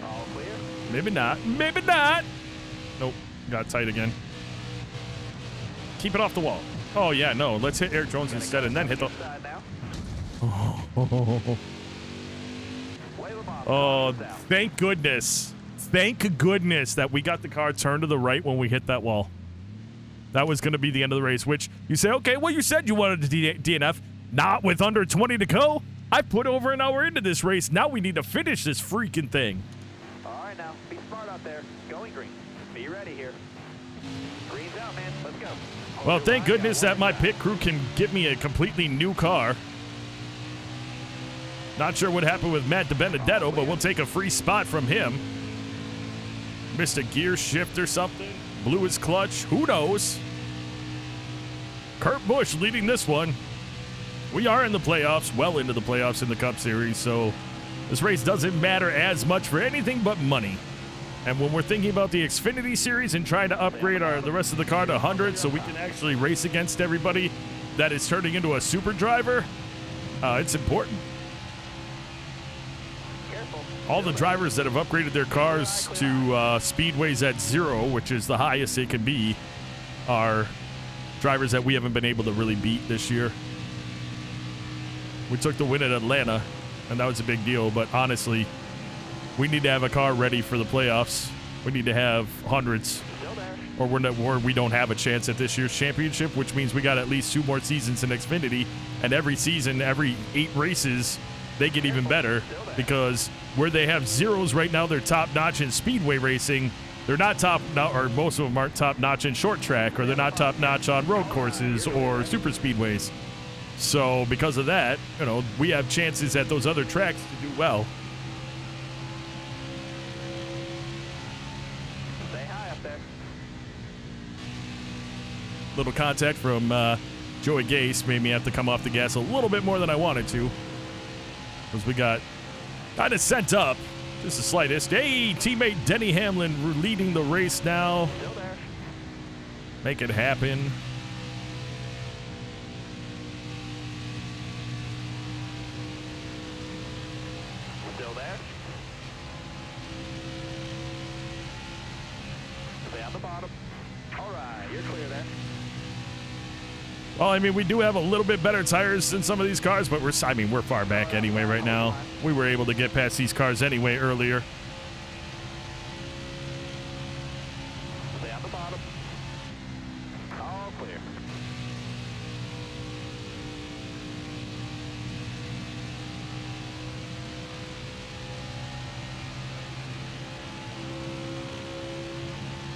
All clear. Maybe not. Maybe not. Nope. Got tight again. Keep it off the wall. Oh, yeah, no. Let's hit Eric Jones instead and then hit the... Inside now. Wave them off. Oh, South. thank goodness. Thank goodness that we got the car turned to the right when we hit that wall. That was going to be the end of the race, which you say, okay, well, you said you wanted to DNF. Not with under 20 to go. I put over an hour into this race. Now we need to finish this freaking thing. All right, now. Be smart out there. Going green. Be ready here. Green's out, man. Let's go. Hold Well, your thank line. goodness Got that one my side. pit crew can get me a completely new car. Not sure what happened with Matt DiBenedetto, but we'll take a free spot from him. Missed a gear shift or something. Blew his clutch. Who knows? Kurt Busch leading this one. We are in the playoffs, well into the playoffs in the Cup Series, so this race doesn't matter as much for anything but money. And when we're thinking about the Xfinity Series and trying to upgrade the rest of the car to 100 so we can actually race against everybody that is turning into a super driver, it's important. all the drivers that have upgraded their cars to speedways at 0, which is the highest it can be, are drivers that we haven't been able to really beat this year. We took the win at Atlanta, and that was a big deal, but honestly, we need to have a car ready for the playoffs. We need to have hundreds, or we don't have a chance at this year's championship, which means we got at least 2 more seasons in Xfinity, and every season, every 8 races, they get even better, because where they have zeros right now, they're top-notch in speedway racing. They're not or most of them aren't top-notch in short track, or they're not top-notch on road courses or super speedways. So because of that, you know, we have chances at those other tracks to do well. Stay high up there. Little contact from Joey Gase made me have to come off the gas a little bit more than I wanted to, because we got kind of sent up. Just the slightest. Hey, teammate Denny Hamlin leading the race now. Still there. Make it happen. Still there. Stay on the bottom. All right, you're clear there. Well, I mean, we do have a little bit better tires than some of these cars, but we're far back anyway right now. We were able to get past these cars anyway earlier. Stay on the bottom. All clear.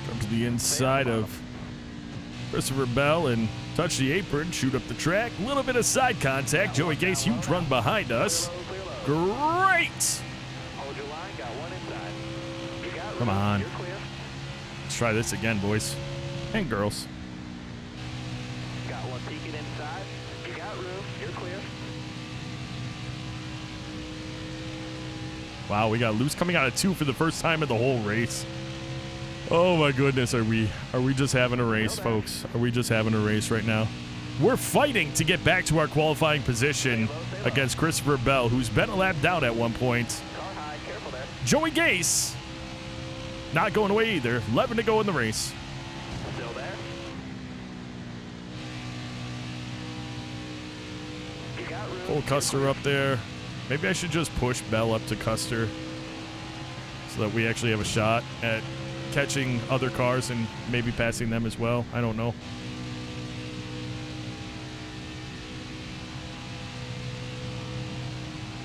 Come to the inside of Christopher Bell and touch the apron, shoot up the track. A little bit of side contact. Joey Gase, huge run behind us. Great! Hold your line, got one inside. You got Come room. on. You're clear. Let's try this again, boys and girls. Got one peeking inside. You got room. You're clear. Wow, we got loose coming out of 2 for the first time in the whole race. Oh my goodness, are we just having a race, folks? Are we just having a race right now? We're fighting to get back to our qualifying position against Christopher Bell, who's been a lap down at one point. Car high. Careful there. Joey Gase, not going away either. 11 to go in the race. Still there. You got room. Full Custer up there. Maybe I should just push Bell up to Custer so that we actually have a shot at catching other cars and maybe passing them as well. I don't know.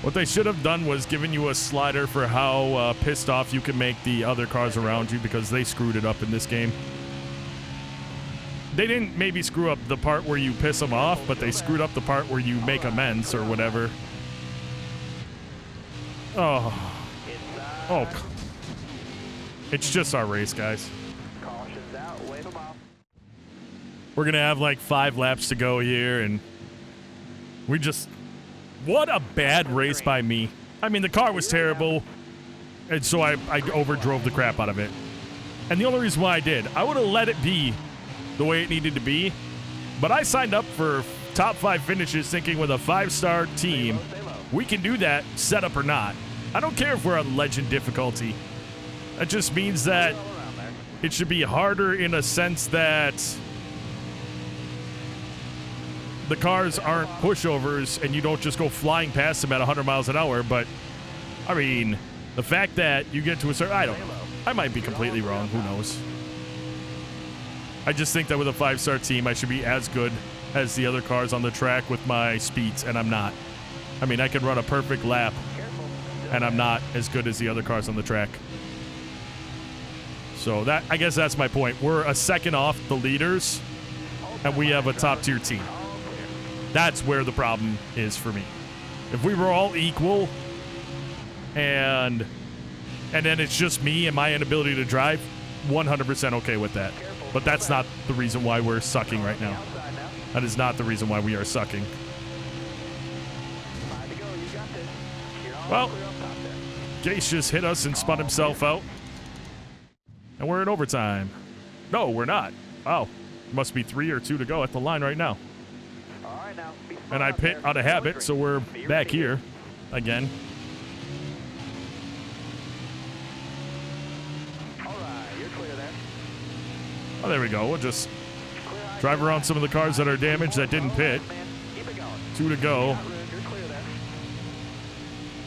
What they should have done was given you a slider for how pissed off you can make the other cars around you, because they screwed it up in this game. They didn't maybe screw up the part where you piss them off, but they screwed up the part where you make amends or whatever. Oh. Oh. It's just our race, guys. Caution's out. Wave them off. We're going to have like 5 laps to go here, and we just... What a bad race by me. I mean, the car was terrible, and so I overdrove the crap out of it. And the only reason why I did, I would have let it be the way it needed to be, but I signed up for top 5 finishes thinking with a 5-star team, we can do that, setup or not. I don't care if we're on legend difficulty. That just means that it should be harder in a sense that the cars aren't pushovers and you don't just go flying past them at 100 miles an hour. But, I mean, the fact that you get to a certain... I don't know. I might be completely wrong. Who knows? I just think that with a 5-star team, I should be as good as the other cars on the track with my speeds, and I'm not. I mean, I can run a perfect lap, and I'm not as good as the other cars on the track. So that, I guess that's my point. We're a second off the leaders, and we have a top-tier team. That's where the problem is for me. If we were all equal, and then it's just me and my inability to drive, 100% okay with that. But that's not the reason why we're sucking right now. That is not the reason why we are sucking. Well, Gase just hit us and spun himself out. And we're in overtime. No, we're not. Wow. Must be 3 or 2 to go at the line right now. And I pit out of habit, so we're back here again. Oh, there we go. We'll just drive around some of the cars that are damaged that didn't pit. 2 to go.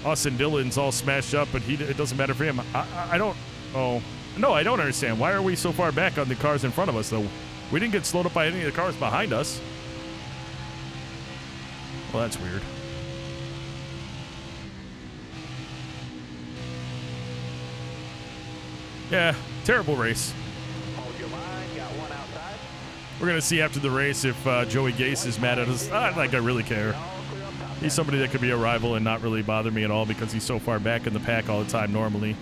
Us and Dylan's all smashed up, but it doesn't matter for him. I don't... Oh. No, I don't understand. Why are we so far back on the cars in front of us, though? We didn't get slowed up by any of the cars behind us. Well, that's weird. Yeah, terrible race. We're going to see after the race if Joey Gase is mad at us. Not like I really care. He's somebody that could be a rival and not really bother me at all because he's so far back in the pack all the time normally.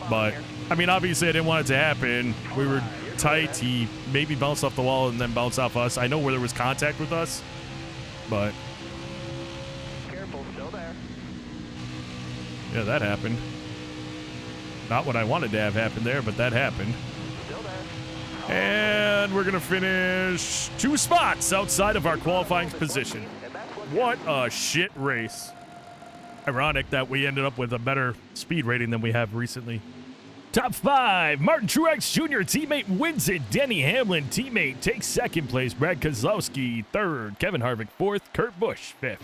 But, I mean, obviously I didn't want it to happen. We were tight. He maybe bounced off the wall and then bounced off us. I know where there was contact with us, but... Careful, still there. Yeah, that happened. Not what I wanted to have happen there, but that happened. Still there. And we're going to finish 2 spots outside of our qualifying position. What a shit race. Ironic that we ended up with a better speed rating than we have recently. Top 5. Martin Truex Jr. teammate wins it. Denny Hamlin teammate takes 2nd place. Brad Keselowski 3rd. Kevin Harvick 4th. Kurt Busch 5th.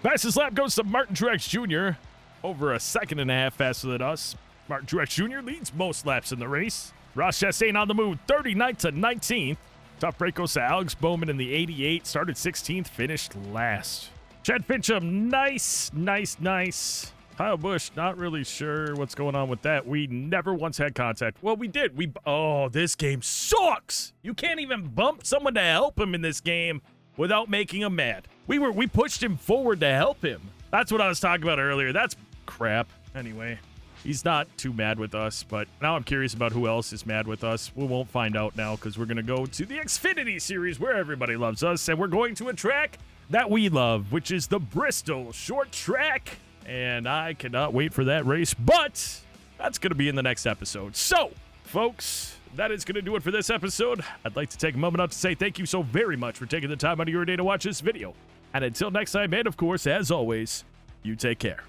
Fastest lap goes to Martin Truex Jr. Over a 2.5 faster than us. Martin Truex Jr. leads most laps in the race. Ross Chastain on the move, 39th to 19th. Tough break goes to Alex Bowman in the 88. Started 16th, finished last. Chad Fincham, nice. Kyle Busch, not really sure what's going on with that. We never once had contact. Well, we did. Oh, this game sucks. You can't even bump someone to help him in this game without making him mad. We pushed him forward to help him. That's what I was talking about earlier. That's crap. Anyway. He's not too mad with us, but now I'm curious about who else is mad with us. We won't find out now because we're going to go to the Xfinity Series where everybody loves us, and we're going to a track that we love, which is the Bristol Short Track, and I cannot wait for that race, but that's going to be in the next episode. So, folks, that is going to do it for this episode. I'd like to take a moment out to say thank you so very much for taking the time out of your day to watch this video. And until next time, and of course, as always, you take care.